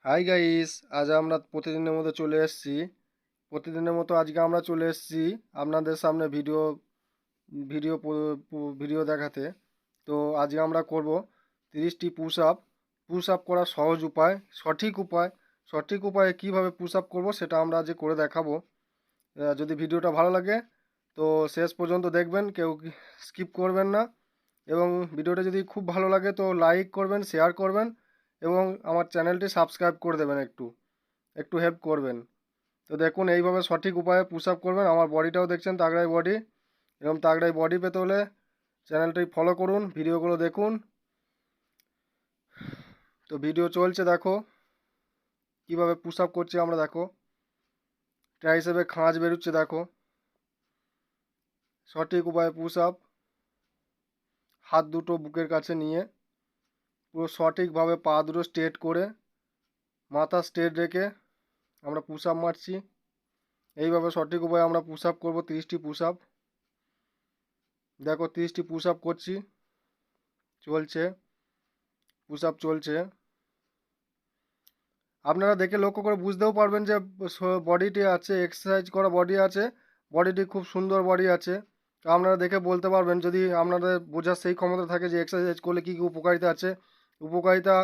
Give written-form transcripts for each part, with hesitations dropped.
Hi guys, আজ আমরা প্রতিদিনের মতো চলে এসেছি। প্রতিদিনের মতো আজকে আমরা চলে এসেছি আপনাদের সামনে ভিডিও ভিডিও দেখাতে। তো আজকে আমরা করব 30টি পুশ আপ করার সহজ উপায়, সঠিক উপায়ে কিভাবে পুশ আপ করবো সেটা আমরা আজ করে দেখাবো। যদি ভিডিওটা ভালো লাগে তো শেষ পর্যন্ত দেখবেন, কেউ স্কিপ করবেন না। এবং ভিডিওটা যদি খুব ভালো লাগে তো লাইক করবেন, শেয়ার করবেন এবং আমার চ্যানেলটি সাবস্ক্রাইব করে দেবেন, একটু একটু হেল্প করবেন। তো দেখুন, এইভাবে সঠিক উপায়ে পুশ আপ করবেন। আমার বডিটাও দেখছেন, তাগড়াই বডি। এরকম তাগড়াই বডি পেতে হলে চ্যানেলটি ফলো করুন, ভিডিওগুলো দেখুন। তো ভিডিও চলছে, দেখো কিভাবে পুশ আপ করছি আমরা। দেখো ট্রাইসেপে খাঁজ বেরোচ্ছে, দেখো সঠিক উপায়ে পুশ আপ। হাত দুটো বুকের কাছে নিয়ে পুরো সঠিকভাবে পা দুটো স্ট্রেট করে মাথা স্ট্রেট রেখে আমরা পুশ আপ মারছি। এইভাবে সঠিক উপায়ে আমরা পুশ আপ করবো 30টি পুশ আপ। দেখো 30টি পুশ আপ করছি, চলছে, পুশ আপ চলছে। আপনারা দেখে লক্ষ্য করে বুঝতেও পারবেন যে বডিটি আছে, এক্সারসাইজ করা বডি আছে, বডিটি খুব সুন্দর বডি আছে। তো আপনারা দেখে বলতে পারবেন, যদি আপনাদের বোঝার সেই ক্ষমতা থাকে যে এক্সারসাইজ করলে কী কী উপকারিতা আছে। উপকারিতা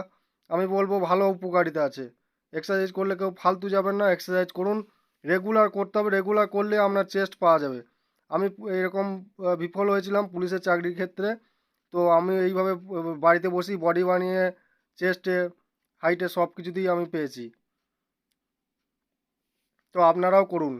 আমি বলবো ভালো উপকারিতা আছে। এক্সারসাইজ করলে কেউ ফালতু যাবেন না, এক্সারসাইজ করুন, রেগুলার করতে হবে। রেগুলার করলে আপনার চেস্ট পাওয়া যাবে। আমি এরকম বিফল হয়েছিলাম পুলিশের চাকরির ক্ষেত্রে। তো আমি এইভাবে বাড়িতে বসেই বডি বানিয়ে চেস্টে হাইটে সব কিছুতেই আমি পেয়েছি। তো আপনারাও করুন।